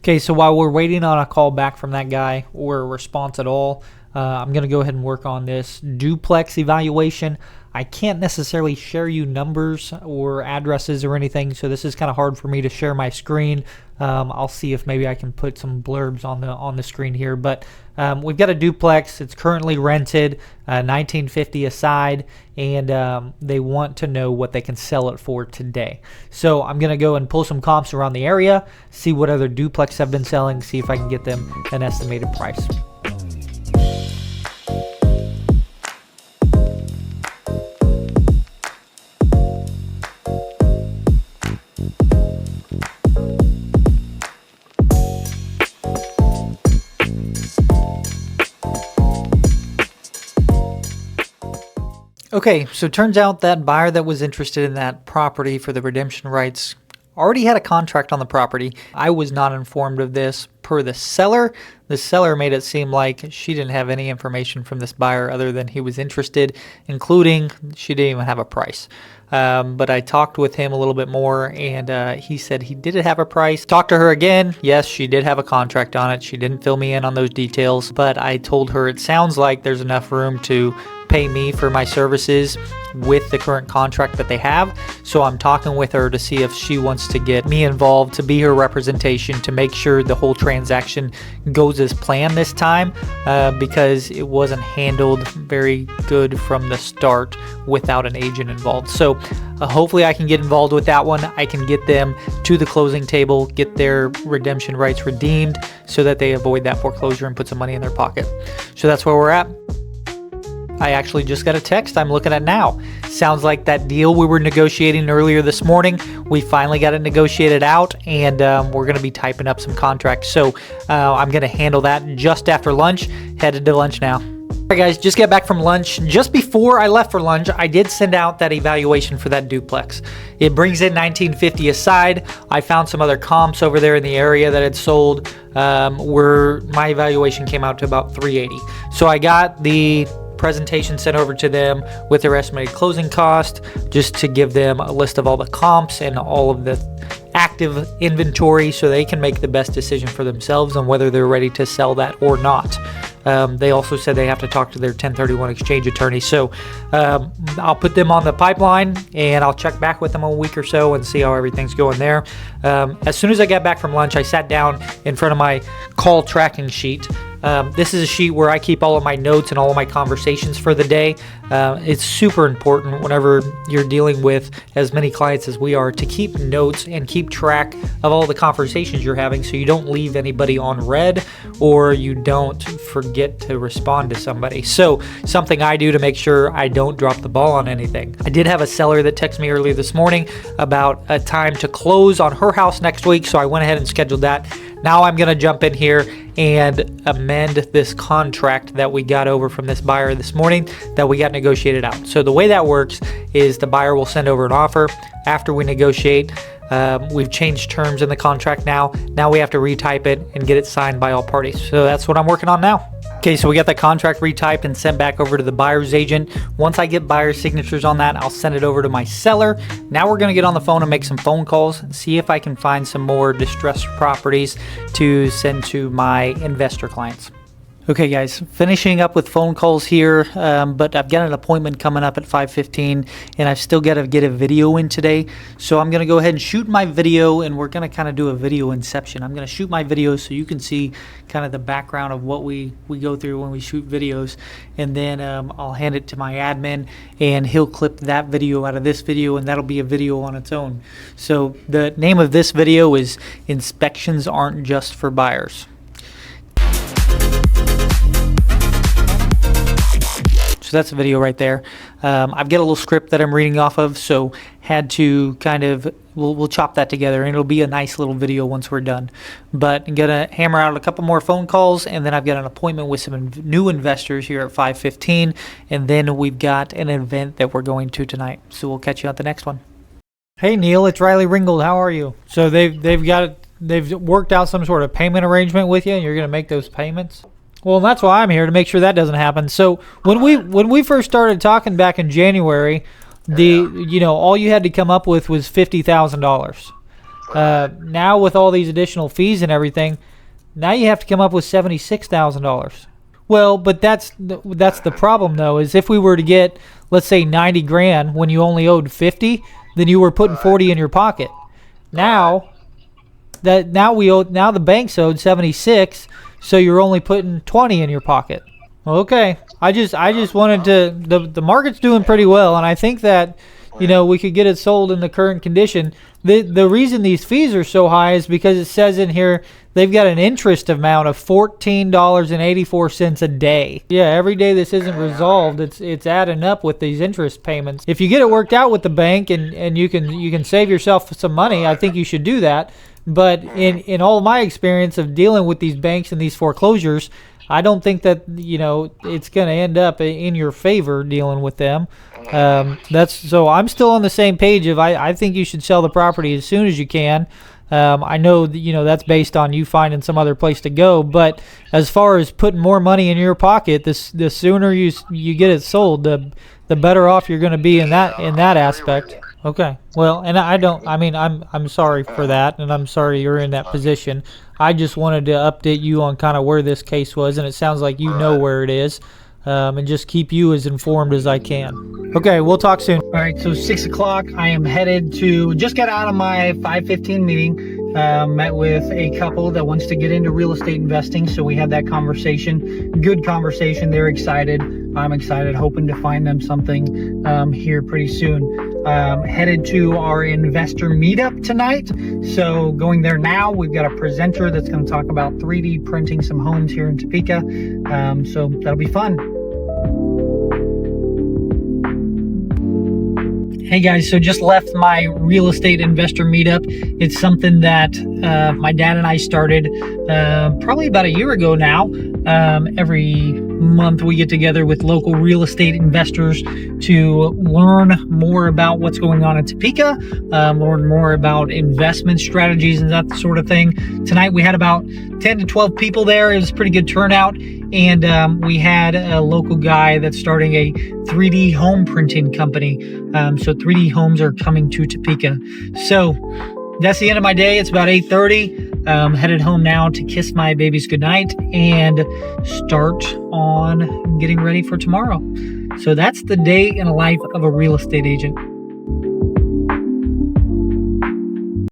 Okay, so while we're waiting on a call back from that guy or a response at all, I'm going to go ahead and work on this duplex evaluation. I can't necessarily share you numbers or addresses or anything, so this is kind of hard for me to share my screen. I'll see if maybe I can put some blurbs on the screen here, but we've got a duplex. It's currently rented, $19.50 aside, and they want to know what they can sell it for today. So I'm gonna go and pull some comps around the area, see what other duplex have been selling, see if I can get them an estimated price. Okay, so turns out that buyer that was interested in that property for the redemption rights already had a contract on the property. I was not informed of this per the seller. The seller made it seem like she didn't have any information from this buyer other than he was interested, including she didn't even have a price. But I talked with him a little bit more, and he said he did have a price. Talked to her again. Yes, she did have a contract on it. She didn't fill me in on those details, but I told her it sounds like there's enough room to pay me for my services with the current contract that they have. So I'm talking with her to see if she wants to get me involved to be her representation to make sure the whole transaction goes as planned this time, because it wasn't handled very good from the start without an agent involved. So hopefully I can get involved with that one. I can get them to the closing table, get their redemption rights redeemed so that they avoid that foreclosure and put some money in their pocket. So that's where we're at. I actually just got a text I'm looking at now. Sounds like that deal we were negotiating earlier this morning, we finally got it negotiated out, and we're going to be typing up some contracts. So I'm going to handle that just after lunch. Headed to lunch now. All right, guys, just got back from lunch. Just before I left for lunch, I did send out that evaluation for that duplex. It brings in $19.50 aside. I found some other comps over there in the area that had sold, where my evaluation came out to about $380. So I got the presentation sent over to them with their estimated closing cost, just to give them a list of all the comps and all of the active inventory so they can make the best decision for themselves on whether they're ready to sell that or not. They also said they have to talk to their 1031 exchange attorney. So I'll put them on the pipeline, and I'll check back with them a week or so and see how everything's going there. As soon as I got back from lunch, I sat down in front of my call tracking sheet. This is a sheet where I keep all of my notes and all of my conversations for the day. It's super important whenever you're dealing with as many clients as we are to keep notes and keep track of all the conversations you're having so you don't leave anybody on red or you don't forget to respond to somebody. So something I do to make sure I don't drop the ball on anything. I did have a seller that texted me earlier this morning about a time to close on her house next week, so I went ahead and scheduled that. Now I'm going to jump in here and amend this contract that we got over from this buyer this morning that we got negotiated out. So the way that works is the buyer will send over an offer after we negotiate. We've changed terms in the contract now. Now we have to retype it and get it signed by all parties. So that's what I'm working on now. Okay, so we got the contract retyped and sent back over to the buyer's agent. Once I get buyer's signatures on that, I'll send it over to my seller. Now we're going to get on the phone and make some phone calls and see if I can find some more distressed properties to send to my investor clients. Okay guys, finishing up with phone calls here, but I've got an appointment coming up at 5:15 and I've still got to get a video in today. So I'm going to go ahead and shoot my video, and we're going to kind of do a video inception. I'm going to shoot my video so you can see kind of the background of what we go through when we shoot videos. And then I'll hand it to my admin and he'll clip that video out of this video, and that'll be a video on its own. So the name of this video is Inspections Aren't Just for Buyers. So that's a video right there. I've got a little script that I'm reading off of, so had to kind of, we'll chop that together, and it'll be a nice little video once we're done. But I'm gonna hammer out a couple more phone calls, and then I've got an appointment with some new investors here at 5:15, and then we've got an event that we're going to tonight. So we'll catch you at the next one. Hey Neil, it's Riley Ringgold. How are you? So they've worked out some sort of payment arrangement with you, and you're gonna make those payments? Well, that's why I'm here, to make sure that doesn't happen. So when we first started talking back in January, all you had to come up with was $50,000. Now with all these additional fees and everything, now you have to come up with $76,000. Well, but that's the problem though, is if we were to get, let's say 90 grand when you only owed 50, then you were putting 40 in your pocket. Now the bank's owed 76, so you're only putting 20 in your pocket. Okay. I just wanted to, the market's doing pretty well, and I think that, we could get it sold in the current condition. The reason these fees are so high is because it says in here they've got an interest amount of $14.84 a day. Yeah, every day this isn't resolved, it's adding up with these interest payments. If you get it worked out with the bank and you can save yourself some money, I think you should do that. But in all my experience of dealing with these banks and these foreclosures, I don't think that it's going to end up in your favor dealing with them. So I'm still on the same page of I think you should sell the property as soon as you can. I know that, that's based on you finding some other place to go, but as far as putting more money in your pocket, the sooner you get it sold, the better off you're going to be in that aspect. Okay. Well, and I'm sorry for that, and I'm sorry you're in that position. I just wanted to update you on kind of where this case was, and it sounds like you know where it is, and just keep you as informed as I can. Okay, we'll talk soon. All right, so 6 o'clock, I am headed to, just got out of my 5:15 meeting, met with a couple that wants to get into real estate investing, so we had that conversation. Good conversation. They're excited. I'm excited, hoping to find them something here pretty soon. Headed to our investor meetup tonight. So going there now, we've got a presenter that's going to talk about 3D printing some homes here in Topeka. So that'll be fun. Hey guys, so just left my real estate investor meetup. It's something that my dad and I started probably about a year ago now. Every month we get together with local real estate investors to learn more about what's going on in Topeka, learn more about investment strategies and that sort of thing. Tonight we had about 10 to 12 people there. It was a pretty good turnout, and we had a local guy that's starting a 3D home printing company. So 3D homes are coming to Topeka. So that's the end of my day. It's about 8:30. Headed home now to kiss my babies goodnight and start on getting ready for tomorrow. So that's the day in the life of a real estate agent.